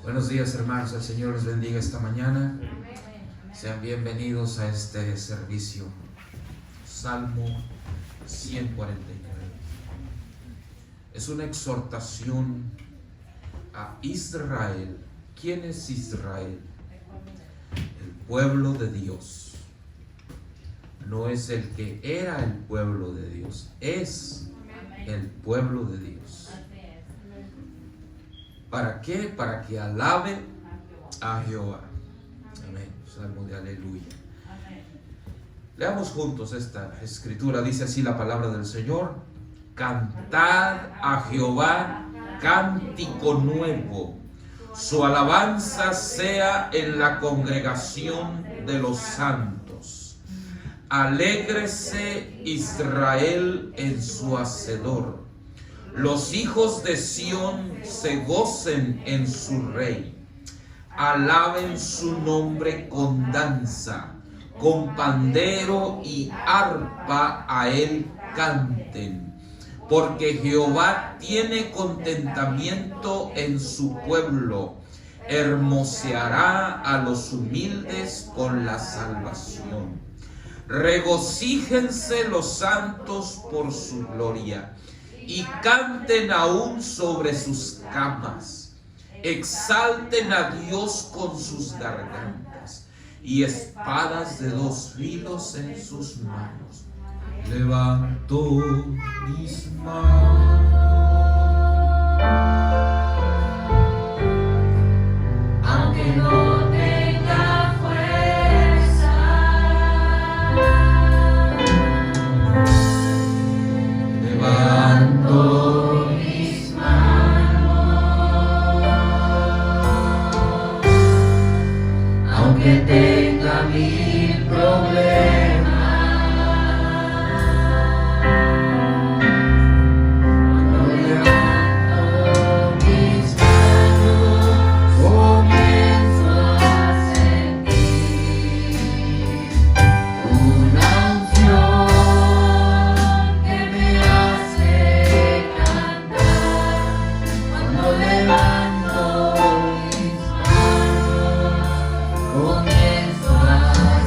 Buenos días, hermanos, el Señor les bendiga esta mañana. Sean bienvenidos a este servicio. Salmo 149. Es una exhortación a Israel. ¿Quién es Israel? El pueblo de Dios. No es el que era el pueblo de Dios, es el pueblo de Dios. ¿Para qué? Para que alabe a Jehová. Amén. Salmo de aleluya. Leamos juntos esta escritura. Dice así la palabra del Señor: cantad a Jehová cántico nuevo, su alabanza sea en la congregación de los santos. Alégrese Israel en su hacedor. Los hijos de Sión se gocen en su rey. Alaben su nombre con danza, con pandero y arpa a él canten. Porque Jehová tiene contentamiento en su pueblo, hermoseará a los humildes con la salvación. Regocíjense los santos por su gloria, y canten aún sobre sus camas. Exalten a Dios con sus gargantas, y espadas de dos filos en sus manos. Levanto mis manos, aunque no tenga fuerza. Levanto mis manos, aunque tenga mil problemas. Comienzo a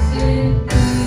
sentir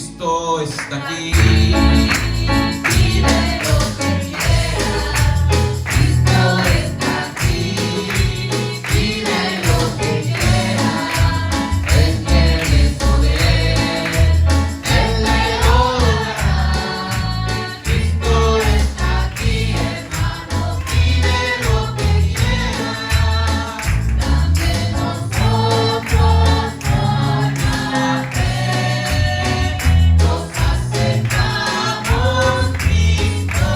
Cristo está aquí. Pide lo que quieras, Cristo está aquí. Pide lo que quieras, Él tiene poder, Él le lo dará. Cristo está aquí, hermano, pide lo que quieras. También nosotros por la fe nos acercamos, Cristo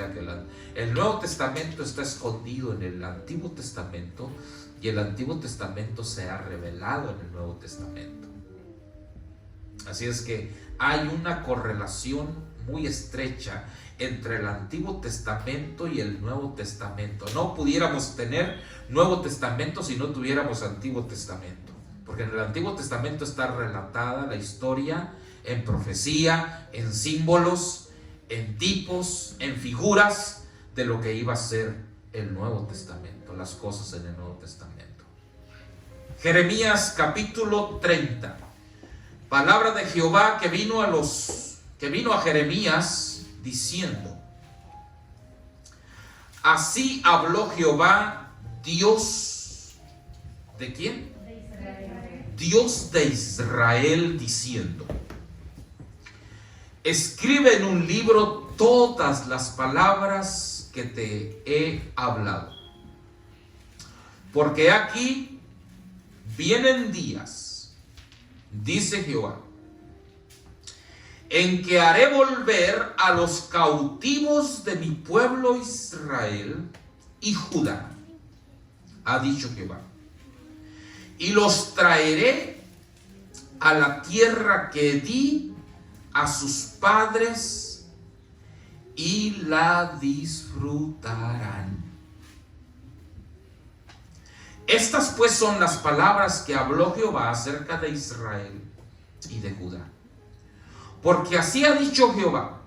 sea que el Nuevo Testamento está escondido en el Antiguo Testamento y el Antiguo Testamento se ha revelado en el Nuevo Testamento. Así es que hay una correlación muy estrecha entre el Antiguo Testamento y el Nuevo Testamento. No pudiéramos tener Nuevo Testamento si no tuviéramos Antiguo Testamento, porque en el Antiguo Testamento está relatada la historia en profecía, en símbolos, en tipos, en figuras de lo que iba a ser el Nuevo Testamento, las cosas en el Nuevo Testamento. Jeremías capítulo 30. Palabra de Jehová que vino a Jeremías diciendo: así habló Jehová, Dios ¿de quién? De Israel. Dios de Israel, diciendo: escribe en un libro todas las palabras que te he hablado, porque aquí vienen días, dice Jehová, en que haré volver a los cautivos de mi pueblo Israel y Judá, ha dicho Jehová, y los traeré a la tierra que di a sus padres y la disfrutarán. Estas pues son las palabras que habló Jehová acerca de Israel y de Judá. Porque así ha dicho Jehová: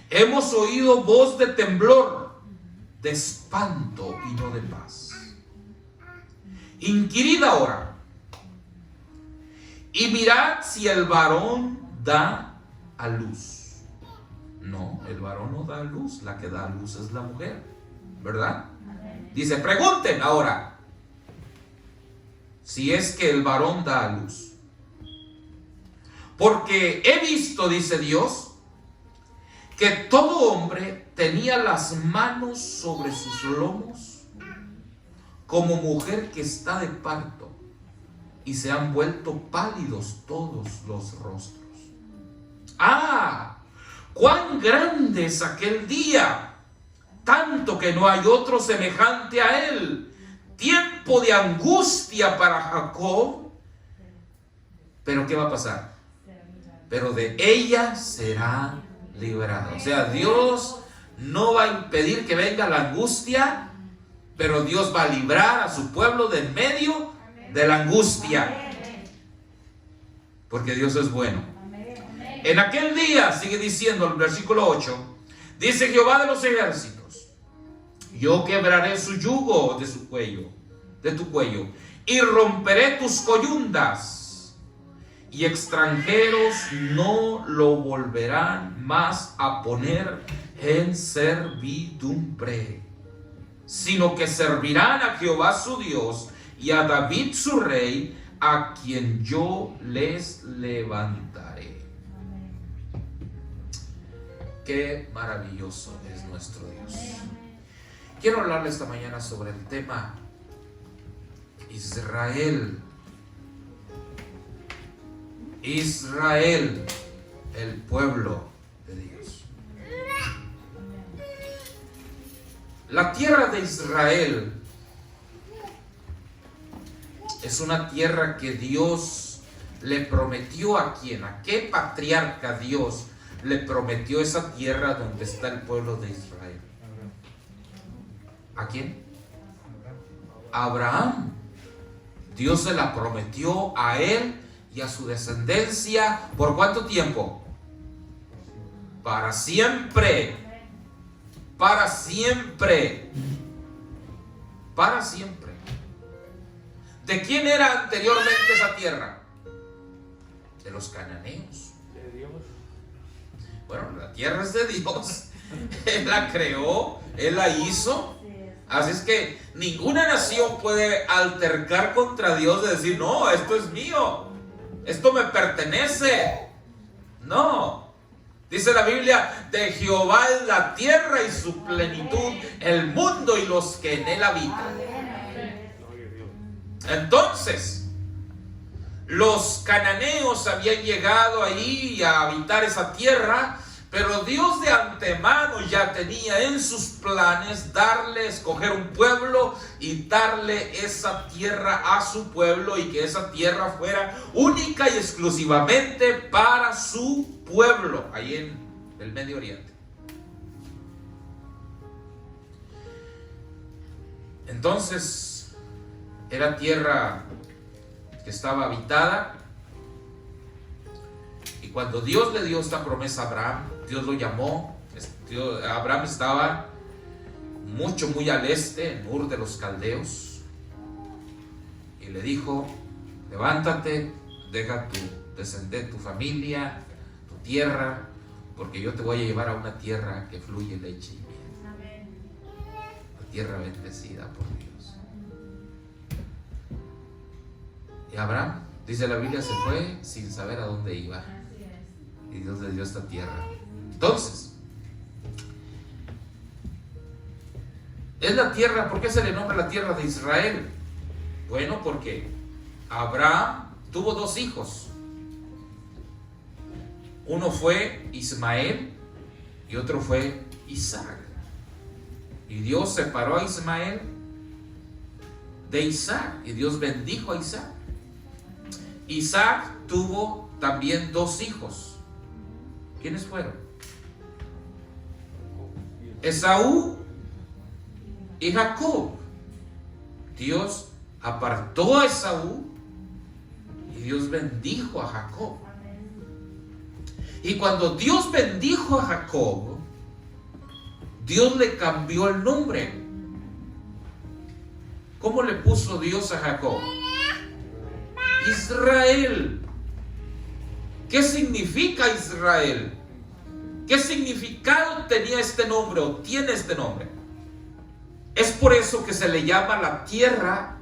hemos oído voz de temblor, de espanto y no de paz. Inquirid ahora y mirad si el varón da a luz. No, el varón no da a luz, la que da a luz es la mujer, ¿verdad? Dice, pregunten ahora si es que el varón da a luz. Porque he visto, dice Dios, que todo hombre tenía las manos sobre sus lomos como mujer que está de parto, y se han vuelto pálidos todos los rostros. ¡Ah! ¡Cuán grande es aquel día! Tanto que no hay otro semejante a él. Tiempo de angustia para Jacob. Pero ¿qué va a pasar? Pero de ella será librada. O sea, Dios no va a impedir que venga la angustia, pero Dios va a librar a su pueblo de en medio de la angustia. Porque Dios es bueno. En aquel día, sigue diciendo el versículo 8, dice Jehová de los ejércitos: yo quebraré su yugo de su cuello, de tu cuello, y romperé tus coyundas, y extranjeros no lo volverán más a poner en servidumbre, sino que servirán a Jehová su Dios y a David su rey, a quien yo les levantaré. Qué maravilloso es nuestro Dios. Quiero hablarle esta mañana sobre el tema Israel. Israel, el pueblo de Dios. La tierra de Israel es una tierra que Dios le prometió a quién, a qué patriarca Dios le prometió esa tierra donde está el pueblo de Israel. ¿A quién? A Abraham. Dios se la prometió a él y a su descendencia. ¿Por cuánto tiempo? Para siempre. Para siempre. Para siempre. ¿De quién era anteriormente esa tierra? De los cananeos. De Dios. Bueno, la tierra es de Dios. Él la creó, Él la hizo. Así es que ninguna nación puede altercar contra Dios de decir, no, esto es mío, esto me pertenece. No. Dice la Biblia, de Jehová es la tierra y su plenitud, el mundo y los que en él habitan. Entonces, los cananeos habían llegado ahí a habitar esa tierra, Pero Dios de antemano ya tenía en sus planes darle, escoger un pueblo y darle esa tierra a su pueblo, y que esa tierra fuera única y exclusivamente para su pueblo, ahí en el Medio Oriente. Entonces, era tierra que estaba habitada. Y cuando Dios le dio esta promesa a Abraham, Dios lo llamó. Abraham estaba muy al este, en Ur de los Caldeos. Y le dijo: levántate, deja tu familia, tu tierra, porque yo te voy a llevar a una tierra que fluye leche y miel. La tierra bendecida por Dios. Y Abraham, dice la Biblia, se fue sin saber a dónde iba. Y Dios le dio esta tierra. Entonces, es la tierra. ¿Por qué se le nombra la tierra de Israel? Bueno, porque Abraham tuvo dos hijos. Uno fue Ismael y otro fue Isaac. Y Dios separó a Ismael de Isaac, y Dios bendijo a Isaac. Isaac tuvo también dos hijos. ¿Quiénes fueron? Esaú y Jacob. Dios apartó a Esaú y Dios bendijo a Jacob. Y cuando Dios bendijo a Jacob, Dios le cambió el nombre. ¿Cómo le puso Dios a Jacob? Israel. ¿Qué significa Israel? ¿Qué significado tenía este nombre o tiene este nombre? Es por eso que se le llama la tierra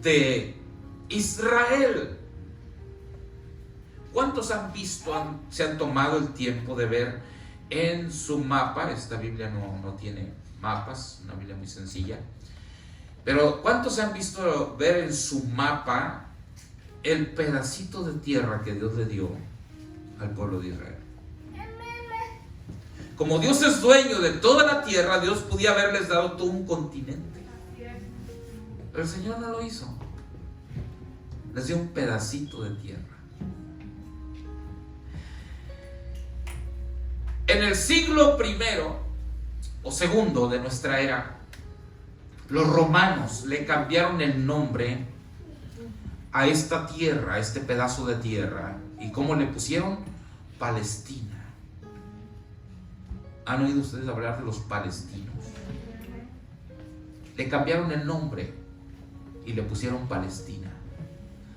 de Israel. ¿Cuántos han visto, se han tomado el tiempo de ver en su mapa? Esta Biblia no tiene mapas, una Biblia muy sencilla. Pero ¿cuántos han visto ver en su mapa el pedacito de tierra que Dios le dio al pueblo de Israel? Como Dios es dueño de toda la tierra, Dios podía haberles dado todo un continente. Pero el Señor no lo hizo. Les dio un pedacito de tierra. En el siglo primero o segundo de nuestra era, los romanos le cambiaron el nombre a esta tierra, a este pedazo de tierra. ¿Y cómo le pusieron? Palestina. ¿Han oído ustedes hablar de los palestinos? Le cambiaron el nombre y le pusieron Palestina.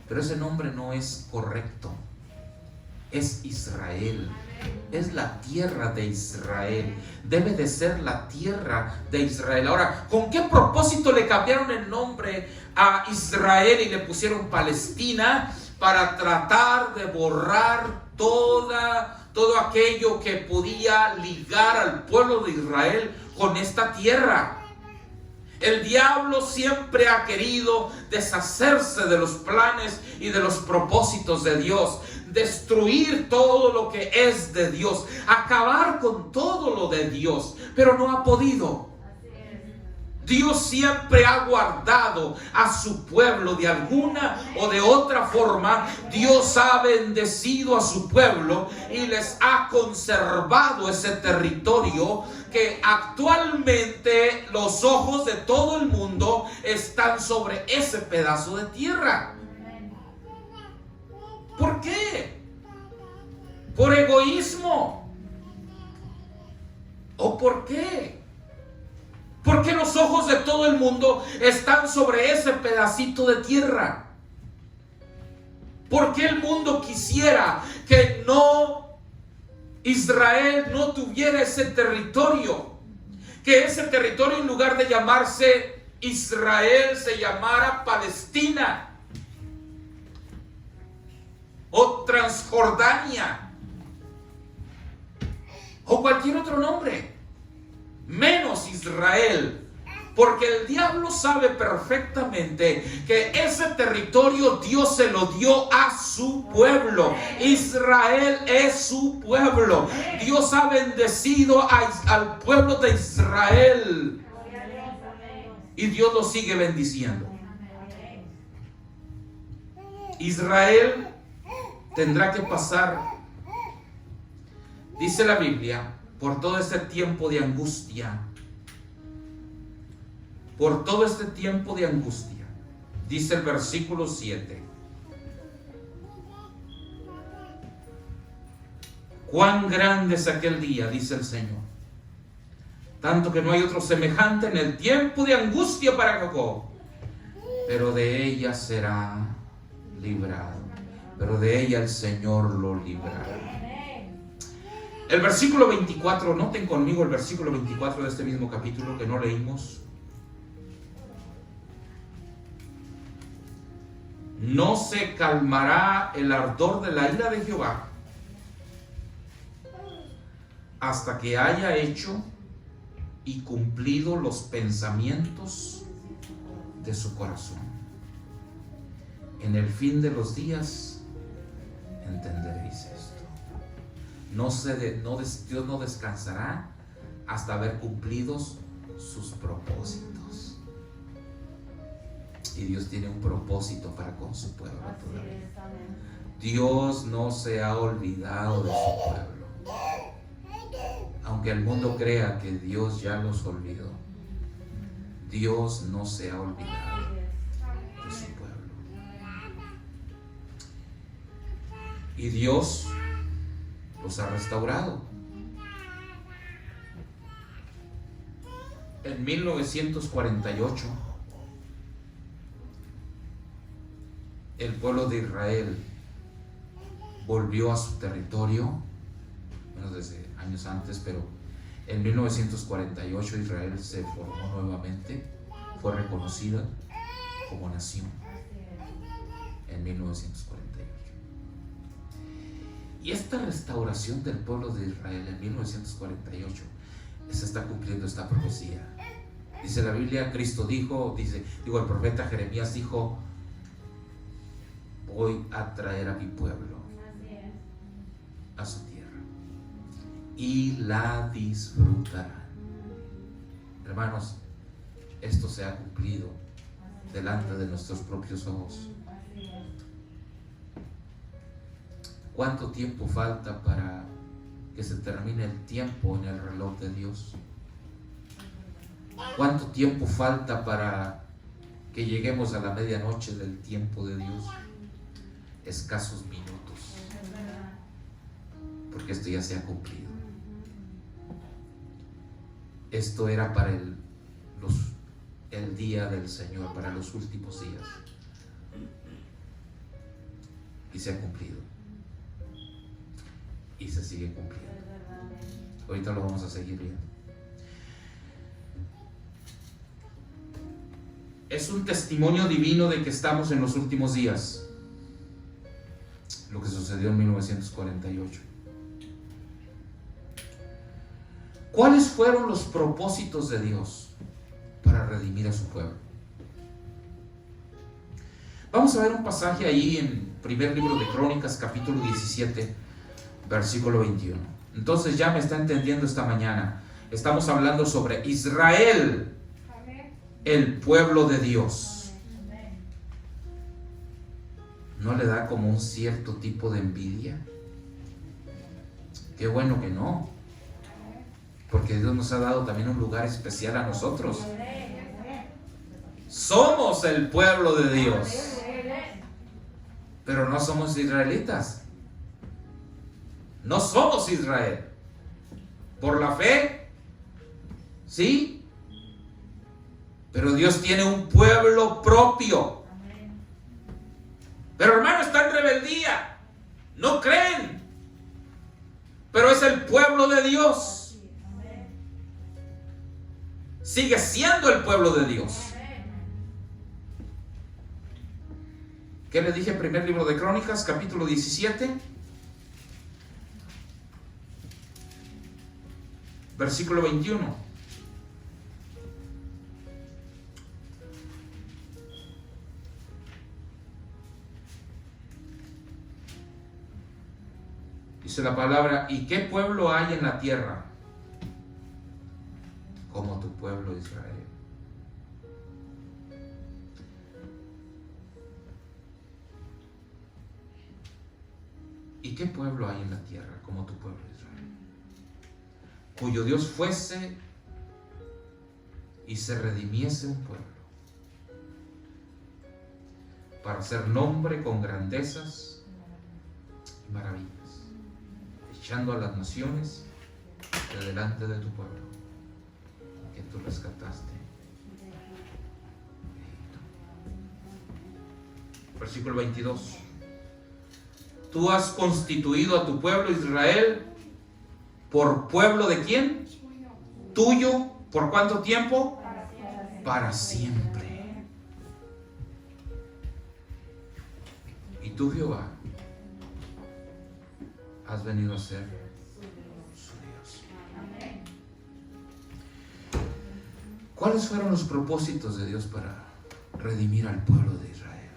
Pero ese nombre no es correcto. Es Israel. Es la tierra de Israel. Debe de ser la tierra de Israel. Ahora, ¿con qué propósito le cambiaron el nombre a Israel y le pusieron Palestina? Para tratar de borrar todo aquello que podía ligar al pueblo de Israel con esta tierra. El diablo siempre ha querido deshacerse de los planes y de los propósitos de Dios, destruir todo lo que es de Dios, acabar con todo lo de Dios, pero no ha podido. Dios siempre ha guardado a su pueblo de alguna o de otra forma. Dios ha bendecido a su pueblo y les ha conservado ese territorio que actualmente los ojos de todo el mundo están sobre ese pedazo de tierra. ¿Por qué? ¿Por egoísmo? ¿O por qué? ¿Por qué los ojos de todo el mundo están sobre ese pedacito de tierra? ¿Por qué el mundo quisiera que Israel no tuviera ese territorio? Que ese territorio, en lugar de llamarse Israel, se llamara Palestina o Transjordania o cualquier otro nombre, menos Israel. Porque el diablo sabe perfectamente que ese territorio Dios se lo dio a su pueblo. Israel es su pueblo. Dios ha bendecido al pueblo de Israel. Y Dios lo sigue bendiciendo. Israel tendrá que pasar, dice la Biblia, por todo este tiempo de angustia. Por todo este tiempo de angustia. Dice el versículo 7. Cuán grande es aquel día, dice el Señor. Tanto que no hay otro semejante en el tiempo de angustia para Jacob. Pero de ella será librado. Pero de ella el Señor lo librará. El versículo 24, noten conmigo el versículo 24 de este mismo capítulo que no leímos. No se calmará el ardor de la ira de Jehová hasta que haya hecho y cumplido los pensamientos de su corazón. En el fin de los días entenderéis esto. Dios no descansará hasta haber cumplido sus propósitos. Y Dios tiene un propósito para con su pueblo todavía. Dios no se ha olvidado de su pueblo. Aunque el mundo crea que Dios ya los olvidó, Dios no se ha olvidado de su pueblo. Y Dios los ha restaurado. En 1948, el pueblo de Israel volvió a su territorio, bueno, desde años antes, pero en 1948 Israel se formó nuevamente, fue reconocida como nación en 1948. Y esta restauración del pueblo de Israel en 1948 se está cumpliendo esta profecía. Dice la Biblia, Cristo dijo, el profeta Jeremías dijo: voy a traer a mi pueblo a su tierra y la disfrutarán. Hermanos, esto se ha cumplido delante de nuestros propios ojos. ¿Cuánto tiempo falta para que se termine el tiempo en el reloj de Dios? ¿Cuánto tiempo falta para que lleguemos a la medianoche del tiempo de Dios? Escasos minutos, porque esto ya se ha cumplido. Esto era para el día del Señor, para los últimos días, y se ha cumplido y se sigue cumpliendo. Ahorita lo vamos a seguir viendo. Es un testimonio divino de que estamos en los últimos días. Lo que sucedió en 1948. ¿Cuáles fueron los propósitos de Dios para redimir a su pueblo? Vamos a ver un pasaje ahí en primer libro de Crónicas, capítulo 17, versículo 21. Entonces ya me está entendiendo esta mañana. Estamos hablando sobre Israel, el pueblo de Dios. ¿No le da como un cierto tipo de envidia? Qué bueno que no, porque Dios nos ha dado también un lugar especial a nosotros. Somos el pueblo de Dios, pero no somos israelitas. No somos Israel. Por la fe, sí, pero Dios tiene un pueblo propio. Pero hermano, está en rebeldía, no creen, pero es el pueblo de Dios. Sigue siendo el pueblo de Dios. ¿Qué le dije en primer libro de Crónicas, capítulo 17? Versículo 21. Dice la palabra, ¿y qué pueblo hay en la tierra como tu pueblo Israel? ¿Y qué pueblo hay en la tierra como tu pueblo Israel? Cuyo Dios fuese y se redimiese un pueblo, para hacer nombre con grandezas y maravillas, echando a las naciones de delante de tu pueblo, que tú rescataste. Versículo 22. Tú has constituido a tu pueblo Israel por pueblo ¿de quién? Tuyo. ¿Por cuánto tiempo? Para siempre. Y tú, Jehová, has venido a ser su Dios. ¿Cuáles fueron los propósitos de Dios para redimir al pueblo de Israel?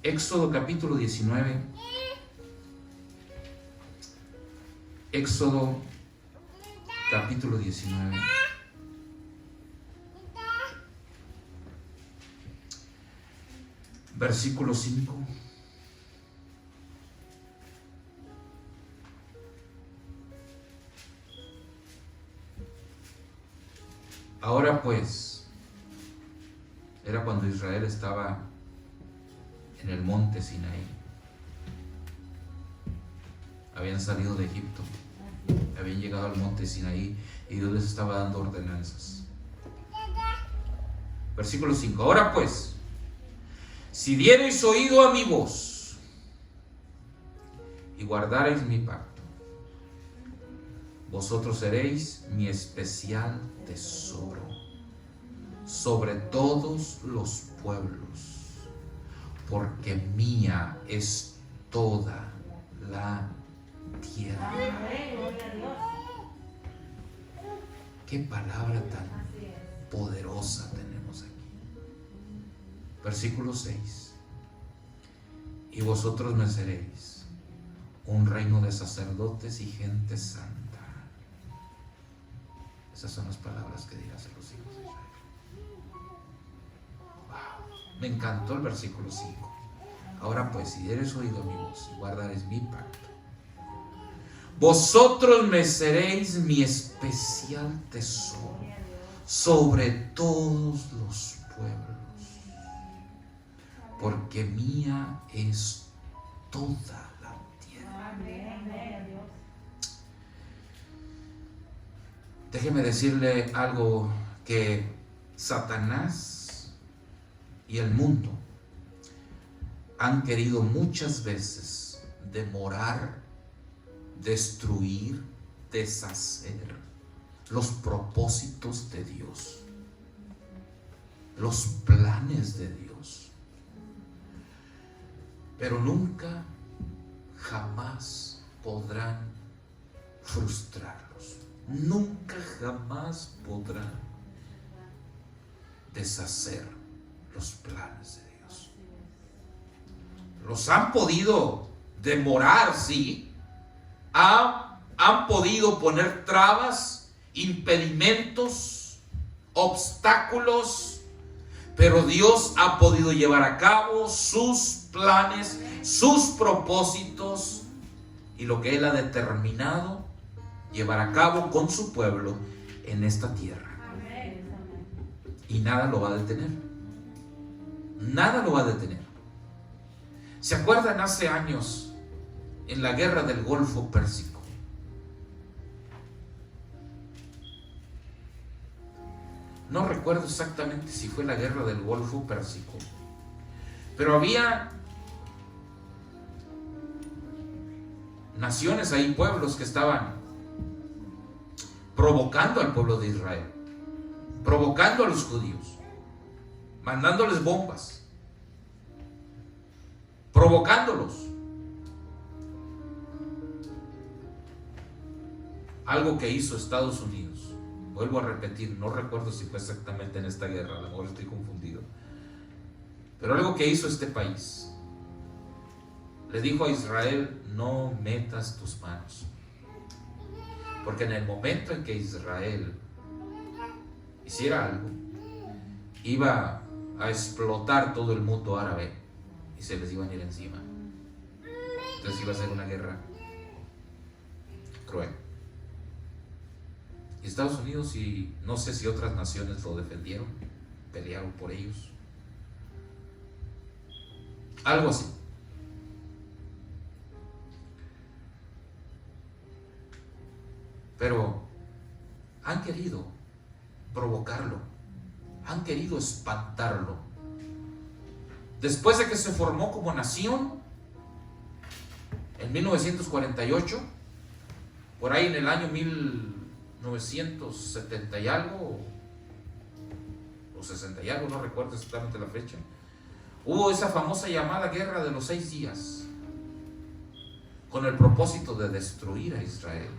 Éxodo capítulo 19. Éxodo capítulo 19. Versículo 5. Ahora pues, era cuando Israel estaba en el monte Sinaí. Habían salido de Egipto, habían llegado al monte Sinaí y Dios les estaba dando ordenanzas. Versículo 5. Ahora pues, si diereis oído a mi voz y guardareis mi pacto, vosotros seréis mi especial tesoro sobre todos los pueblos, porque mía es toda la tierra. Qué palabra tan poderosa tenemos aquí. Versículo 6. Y vosotros me seréis un reino de sacerdotes y gente santa. Esas son las palabras que dirás a los hijos de Israel. Wow. Me encantó el versículo 5. Ahora pues, si dieres oído a mi voz y guardaréis mi pacto, vosotros me seréis mi especial tesoro sobre todos los pueblos, porque mía es toda la tierra. Déjeme decirle algo, que Satanás y el mundo han querido muchas veces demorar, destruir, deshacer los propósitos de Dios, los planes de Dios, pero nunca, jamás podrán frustrarlos. Nunca, jamás podrán deshacer los planes de Dios. Los han podido demorar, sí. Han podido poner trabas, impedimentos, obstáculos, pero Dios ha podido llevar a cabo sus planes, sus propósitos y lo que Él ha determinado llevar a cabo con su pueblo en esta tierra. Y nada lo va a detener. Nada lo va a detener. ¿Se acuerdan hace años en la guerra del Golfo Pérsico? No recuerdo exactamente si fue la guerra del Golfo Pérsico, pero había naciones ahí, pueblos que estaban provocando al pueblo de Israel, provocando a los judíos, mandándoles bombas, provocándolos. Algo que hizo Estados Unidos, vuelvo a repetir, no recuerdo si fue exactamente en esta guerra, a lo mejor estoy confundido, pero algo que hizo este país le dijo a Israel: no metas tus manos. Porque en el momento en que Israel hiciera algo, iba a explotar todo el mundo árabe y se les iban a ir encima. Entonces iba a ser una guerra cruel. Y Estados Unidos, y no sé si otras naciones lo defendieron, pelearon por ellos. Algo así. Pero han querido provocarlo, han querido espantarlo. Después de que se formó como nación en 1948, por ahí en el año 1970 y algo, o 60 y algo, no recuerdo exactamente la fecha, hubo esa famosa llamada Guerra de los 6 días, con el propósito de destruir a Israel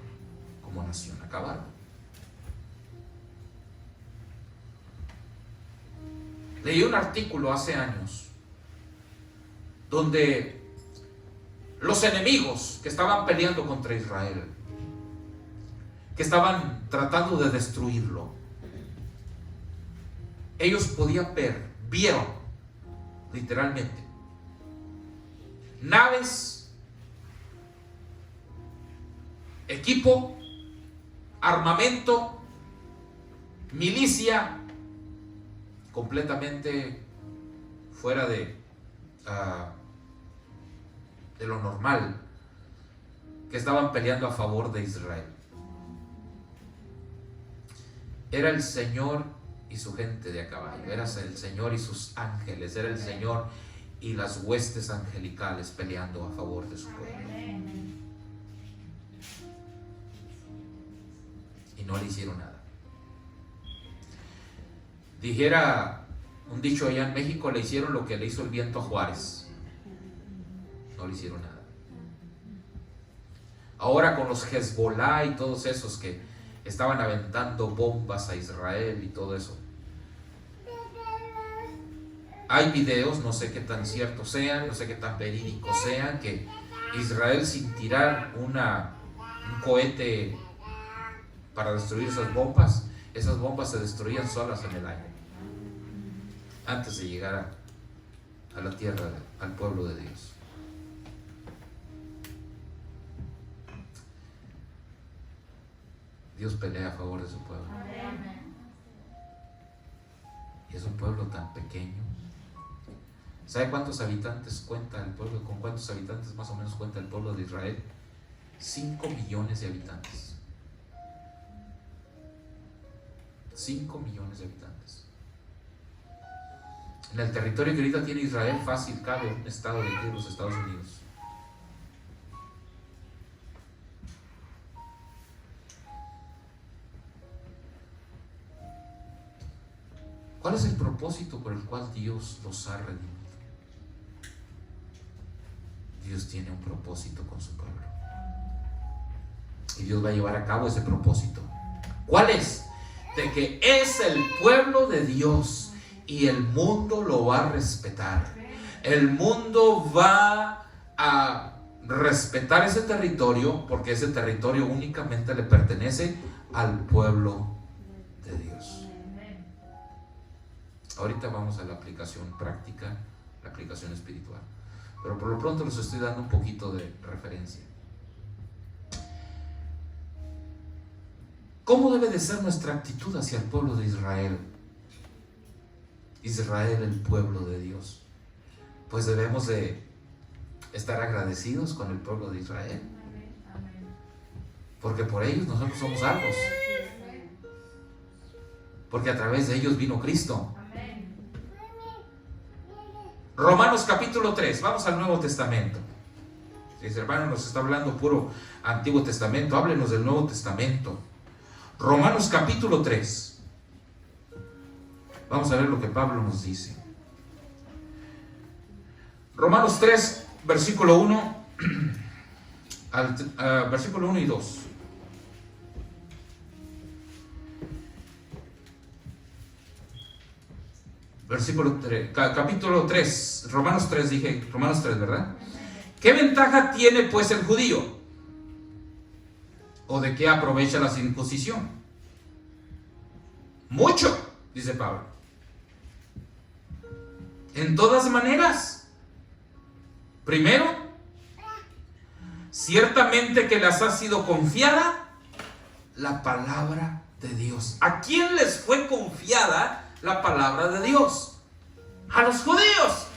como nación, acabarlo. Leí un artículo hace años donde los enemigos que estaban peleando contra Israel, que estaban tratando de destruirlo, ellos podían vieron literalmente naves, equipo, armamento, milicia completamente fuera de lo normal, que estaban peleando a favor de Israel. Era el Señor y su gente de a caballo, era el Señor y sus ángeles, era el Señor y las huestes angelicales peleando a favor de su pueblo. Y no le hicieron nada. Dijera un dicho allá en México, le hicieron lo que le hizo el viento a Juárez. No le hicieron nada. Ahora con los Hezbollah y todos esos que estaban aventando bombas a Israel y todo eso, hay videos, no sé qué tan ciertos sean, no sé qué tan verídicos sean, que Israel, sin tirar un cohete para destruir esas bombas se destruían solas en el aire, antes de llegar a la tierra, al pueblo de Dios. Dios pelea a favor de su pueblo. Y es un pueblo tan pequeño. ¿Sabe cuántos habitantes cuenta el pueblo? ¿Con cuántos habitantes más o menos cuenta el pueblo de Israel? 5 millones de habitantes. 5 millones de habitantes. En el territorio que ahorita tiene Israel, fácil cabe un estado de los Estados Unidos. ¿Cuál es el propósito por el cual Dios los ha redimido? Dios tiene un propósito con su pueblo. Y Dios va a llevar a cabo ese propósito. ¿Cuál es? De que es el pueblo de Dios y el mundo lo va a respetar. El mundo va a respetar ese territorio porque ese territorio únicamente le pertenece al pueblo de Dios. Ahorita vamos a la aplicación práctica, la aplicación espiritual. Pero por lo pronto les estoy dando un poquito de referencia. ¿Cómo debe de ser nuestra actitud hacia el pueblo de Israel? Israel, el pueblo de Dios. Pues debemos de estar agradecidos con el pueblo de Israel. Porque por ellos nosotros somos salvos. Porque a través de ellos vino Cristo. Romanos capítulo 3, vamos al Nuevo Testamento. Si ese hermano nos está hablando puro Antiguo Testamento, háblenos del Nuevo Testamento. Romanos capítulo 3. Vamos a ver lo que Pablo nos dice. Romanos 3, versículo 1, versículo 1 y 2. Versículo 3, capítulo 3, Romanos 3, dije, Romanos 3, ¿verdad? ¿Qué ventaja tiene pues el judío? ¿O de qué aprovecha la circuncisión? Mucho, dice Pablo. En todas maneras. Primero, ciertamente que les ha sido confiada la palabra de Dios. ¿A quién les fue confiada la palabra de Dios? A los judíos.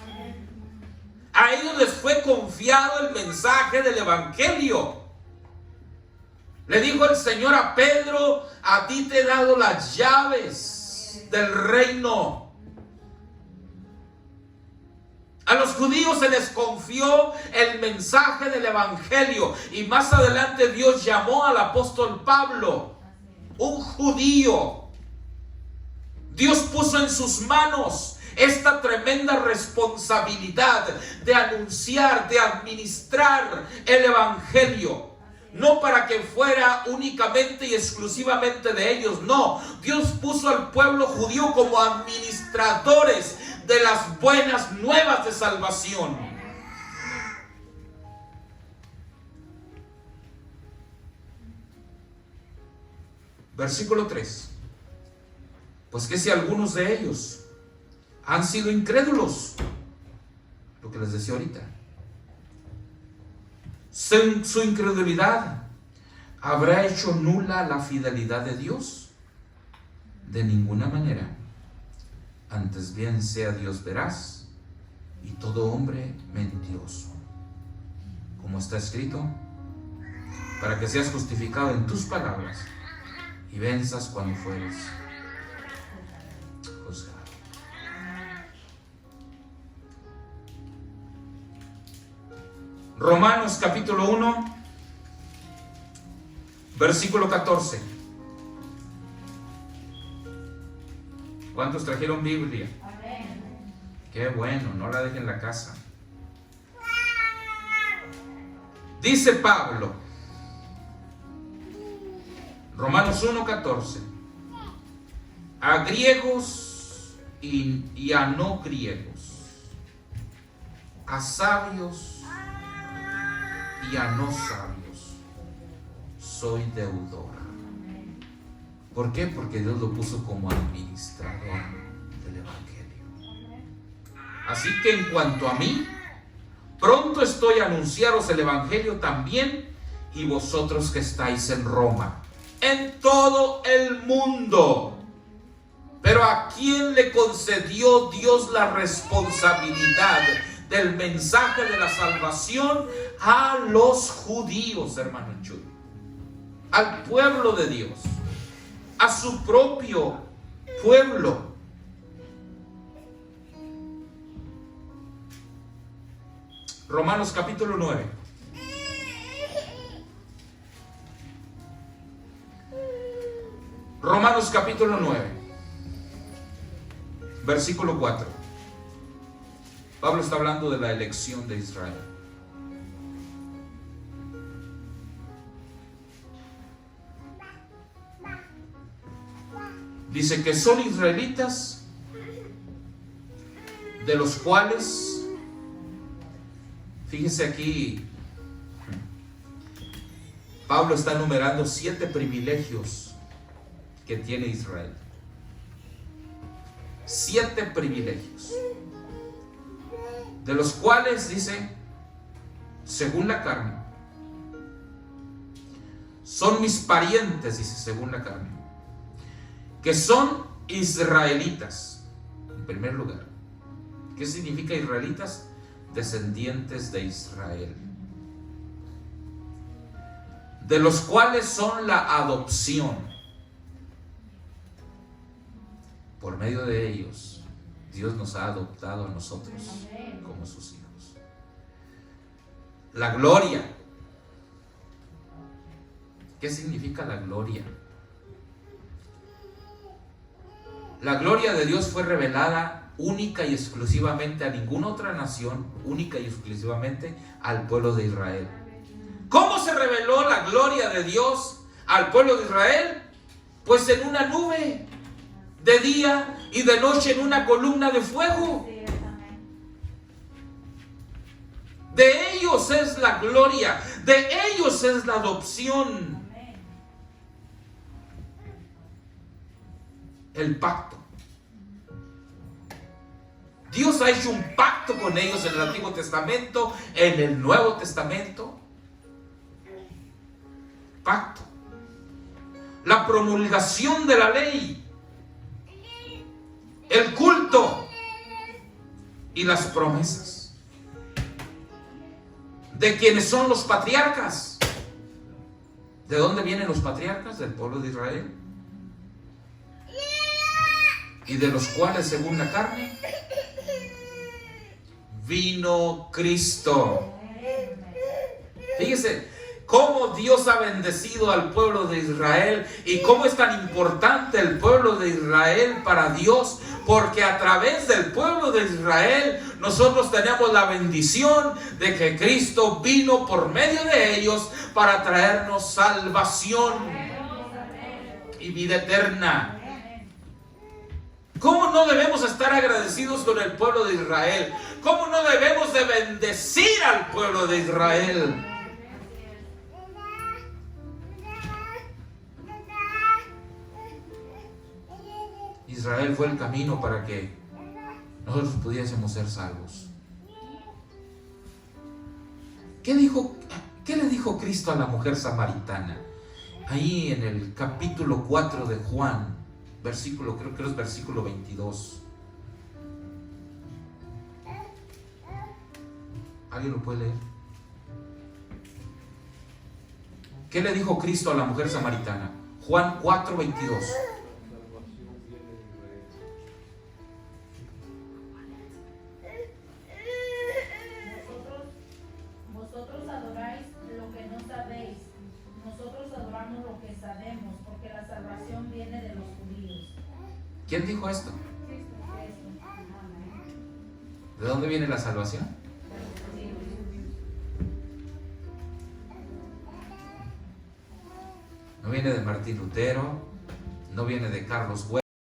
A ellos les fue confiado el mensaje del evangelio. Le dijo el Señor a Pedro: a ti te he dado las llaves del reino. A los judíos se les confió el mensaje del evangelio. Y más adelante Dios llamó al apóstol Pablo, un judío. Dios puso en sus manos esta tremenda responsabilidad de anunciar, de administrar el evangelio. No para que fuera únicamente y exclusivamente de ellos, no. Dios puso al pueblo judío como administradores de las buenas nuevas de salvación. Versículo 3. Pues que si algunos de ellos han sido incrédulos, lo que les decía ahorita, su incredulidad habrá hecho nula la fidelidad de Dios. De ninguna manera. Antes bien sea Dios veraz y todo hombre mentiroso, como está escrito, para que seas justificado en tus palabras y venzas cuando fueres juzgado. Romanos capítulo 1, versículo 14. ¿Cuántos trajeron Biblia? Qué bueno, no la dejen en la casa. Dice Pablo, Romanos 1:14, a griegos y a no griegos, a sabios y a no sabios, soy deudor. ¿Por qué? Porque Dios lo puso como administrador del evangelio. Así que en cuanto a mí, pronto estoy a anunciaros el evangelio también, y vosotros que estáis en Roma, en todo el mundo. Pero ¿a quién le concedió Dios la responsabilidad del mensaje de la salvación? A los judíos, hermano chulo, al pueblo de Dios, a su propio pueblo. Romanos capítulo 9. Romanos capítulo 9, versículo 4. Pablo está hablando de la elección de Israel. Dice que son israelitas, de los cuales, fíjense aquí, Pablo está enumerando 7 privilegios que tiene Israel. 7 privilegios, de los cuales dice, según la carne, son mis parientes, dice, según la carne, que son israelitas, en primer lugar. ¿Qué significa israelitas? Descendientes de Israel, de los cuales son la adopción. Por medio de ellos, Dios nos ha adoptado a nosotros como sus hijos. La gloria. ¿Qué significa la gloria? La gloria de Dios fue revelada única y exclusivamente a ninguna otra nación, única y exclusivamente al pueblo de Israel. ¿Cómo se reveló la gloria de Dios al pueblo de Israel? Pues en una nube, de día y de noche en una columna de fuego. De ellos es la gloria, de ellos es la adopción. El pacto. Dios ha hecho un pacto con ellos en el Antiguo Testamento, en el Nuevo Testamento. Pacto. La promulgación de la ley, el culto y las promesas. ¿De quiénes son los patriarcas? ¿De dónde vienen los patriarcas? Del pueblo de Israel. Y de los cuales, según la carne, vino Cristo. Fíjese cómo Dios ha bendecido al pueblo de Israel y cómo es tan importante el pueblo de Israel para Dios, porque a través del pueblo de Israel nosotros tenemos la bendición de que Cristo vino por medio de ellos para traernos salvación y vida eterna. ¿Cómo no debemos estar agradecidos con el pueblo de Israel? ¿Cómo no debemos de bendecir al pueblo de Israel? Israel fue el camino para que nosotros pudiésemos ser salvos. ¿Qué le dijo Cristo a la mujer samaritana? Ahí en el capítulo 4 de Juan, versículo, creo que es versículo 22. ¿Alguien lo puede leer? ¿Qué le dijo Cristo a la mujer samaritana? Juan 4, 22. Vosotros adoráis lo que no sabéis. Nosotros adoramos lo que sabemos, porque la salvación viene de los judíos. ¿Quién dijo esto? Cristo. ¿De dónde viene la salvación? No viene de Martín Lutero, no viene de Carlos Güell.